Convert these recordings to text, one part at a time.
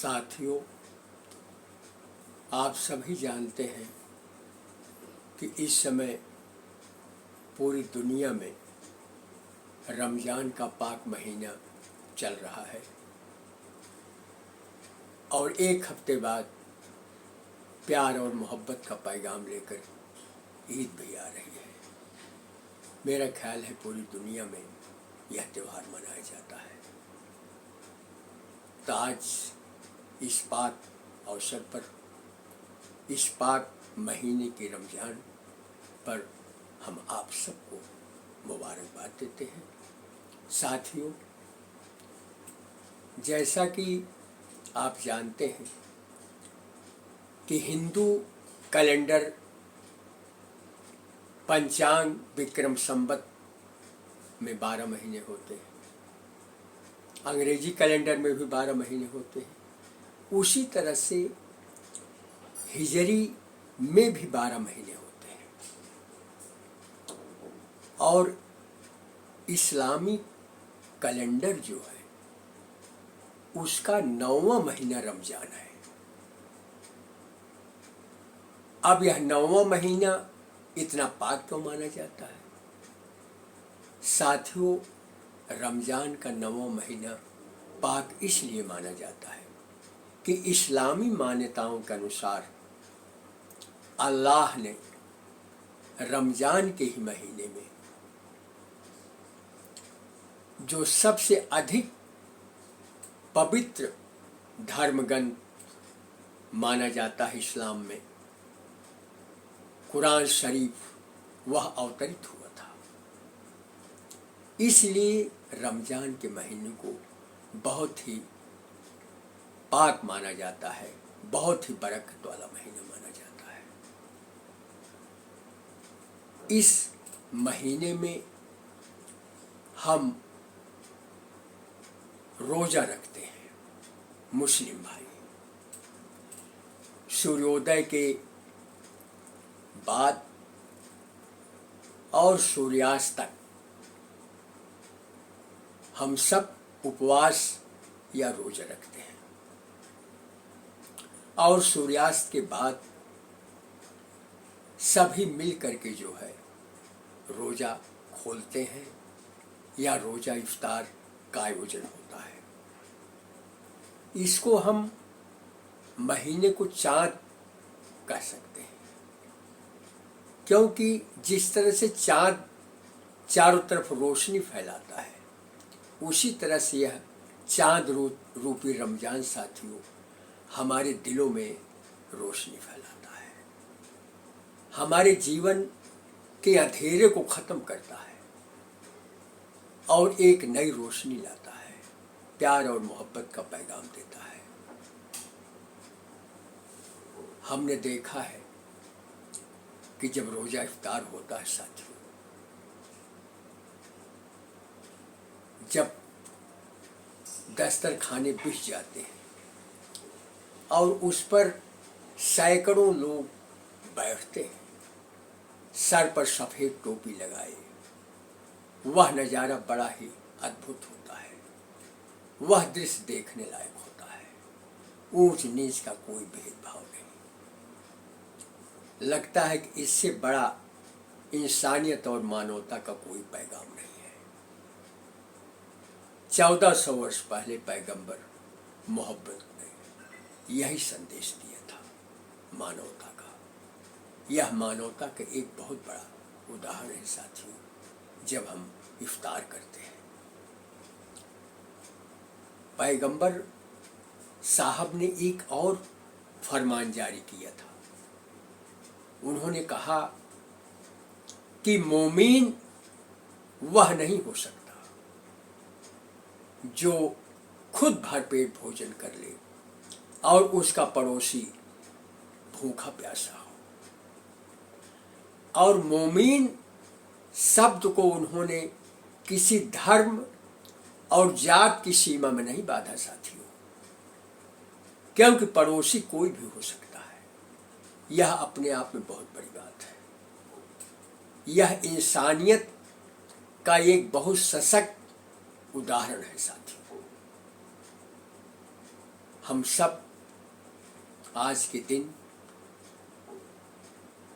साथियों, आप सभी जानते हैं कि इस समय पूरी दुनिया में रमज़ान का पाक महीना चल रहा है और एक हफ्ते बाद प्यार और मोहब्बत का पैगाम लेकर ईद भी आ रही है। मेरा ख्याल है पूरी दुनिया में यह त्यौहार मनाया जाता है। तो आज इस पाक अवसर पर, इस पाक महीने के रमज़ान पर हम आप सबको मुबारकबाद देते हैं। साथियों, जैसा कि आप जानते हैं कि हिंदू कैलेंडर पंचांग विक्रम संवत में 12 महीने होते हैं, अंग्रेजी कैलेंडर में भी 12 महीने होते हैं। उसी तरह से हिजरी में भी 12 महीने होते हैं और इस्लामी कैलेंडर जो है उसका 9वां महीना रमज़ान है। अब यह 9वां महीना इतना पाक क्यों माना जाता है? साथियों, रमज़ान का 9वां महीना पाक इसलिए माना जाता है कि इस्लामी मान्यताओं के अनुसार अल्लाह ने रमज़ान के ही महीने में जो सबसे अधिक पवित्र धर्मग्रंथ माना जाता है इस्लाम में, कुरान शरीफ, वह अवतरित हुआ था। इसलिए रमज़ान के महीने को बहुत ही पाक माना जाता है, बहुत ही बरकत वाला महीना माना जाता है। इस महीने में हम रोज़ा रखते हैं। मुस्लिम भाई सूर्योदय के बाद और सूर्यास्त तक हम सब उपवास या रोज़ा रखते हैं और सूर्यास्त के बाद सभी मिल करके जो है रोज़ा खोलते हैं या रोज़ा इफ्तार का आयोजन होता है। इसको हम महीने को चाँद कह सकते हैं, क्योंकि जिस तरह से चाँद चारों तरफ रोशनी फैलाता है, उसी तरह से यह चाँद रूपी रमज़ान साथियों हमारे दिलों में रोशनी फैलाता है, हमारे जीवन के अंधेरे को ख़त्म करता है और एक नई रोशनी लाता है, प्यार और मोहब्बत का पैगाम देता है। हमने देखा है कि जब रोज़ा इफ्तार होता है साथियों, जब दस्तरखाने बिछ जाते हैं और उस पर सैकड़ों लोग बैठते हैं, सर पर सफ़ेद टोपी लगाए, वह नज़ारा बड़ा ही अद्भुत होता है। वह दृश्य देखने लायक होता है। ऊंच नीच का कोई भेदभाव नहीं। लगता है कि इससे बड़ा इंसानियत और मानवता का कोई पैगाम नहीं है। 1400 वर्ष पहले पैगंबर मोहम्मद ने यही संदेश दिया था मानवता का। यह मानवता का एक बहुत बड़ा उदाहरण है साथियों। जब हम इफ्तार करते हैं, पैगंबर साहब ने एक और फरमान जारी किया था। उन्होंने कहा कि मोमीन वह नहीं हो सकता जो खुद भरपेट भोजन कर ले और उसका पड़ोसी भूखा प्यासा हो। और मोमीन शब्द को उन्होंने किसी धर्म और जात की सीमा में नहीं बांधा साथियों, क्योंकि पड़ोसी कोई भी हो सकता है। यह अपने आप में बहुत बड़ी बात है। यह इंसानियत का एक बहुत सशक्त उदाहरण है साथियों। हम सब आज के दिन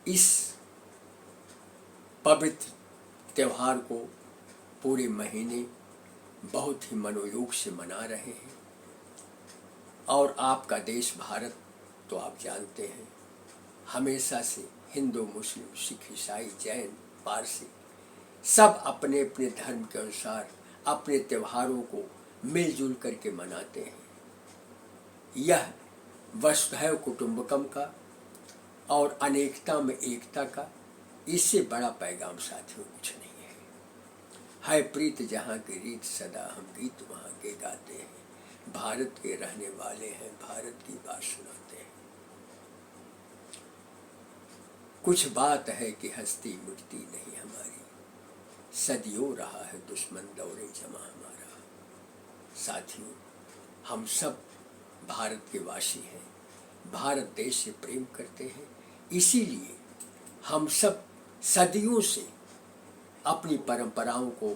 इस पवित्र त्यौहार को पूरे महीने बहुत ही मनोयोग से मना रहे हैं। और आपका देश भारत तो आप जानते हैं, हमेशा से हिंदू, मुस्लिम, सिख, ईसाई, जैन, पारसी सब अपने अपने धर्म के अनुसार अपने त्योहारों को मिलजुल करके मनाते हैं। यह वसुधैव कुटुंबकम का और अनेकता में एकता का इससे बड़ा पैगाम साथियों कुछ नहीं है प्रीत जहाँ की रीत सदा हम गीत वहाँ के गाते हैं, भारत के रहने वाले हैं, भारत की बात सुनाते हैं। कुछ बात है कि हस्ती मिटती नहीं हमारी, सदियों रहा है दुश्मन दौरे जमा हमारा। साथियों, हम सब भारत के वासी हैं, भारत देश से प्रेम करते हैं, इसीलिए हम सब सदियों से अपनी परंपराओं को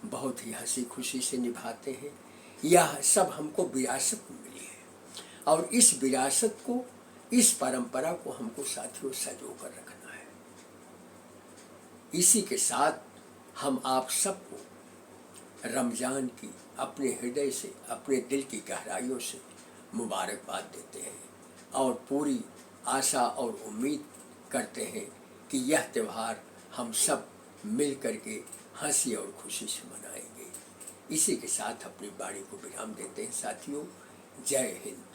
बहुत ही हंसी खुशी से निभाते हैं। यह सब हमको विरासत में मिली है और इस विरासत को, इस परंपरा को हमको साथियों सजो कर रखना है। इसी के साथ हम आप सबको रमज़ान की अपने हृदय से, अपने दिल की गहराइयों से मुबारकबाद देते हैं और पूरी आशा और उम्मीद करते हैं कि यह त्यौहार हम सब मिल करके हंसी और खुशी से मनाएंगे। इसी के साथ अपनी वाणी को विराम देते हैं साथियों। जय हिंद।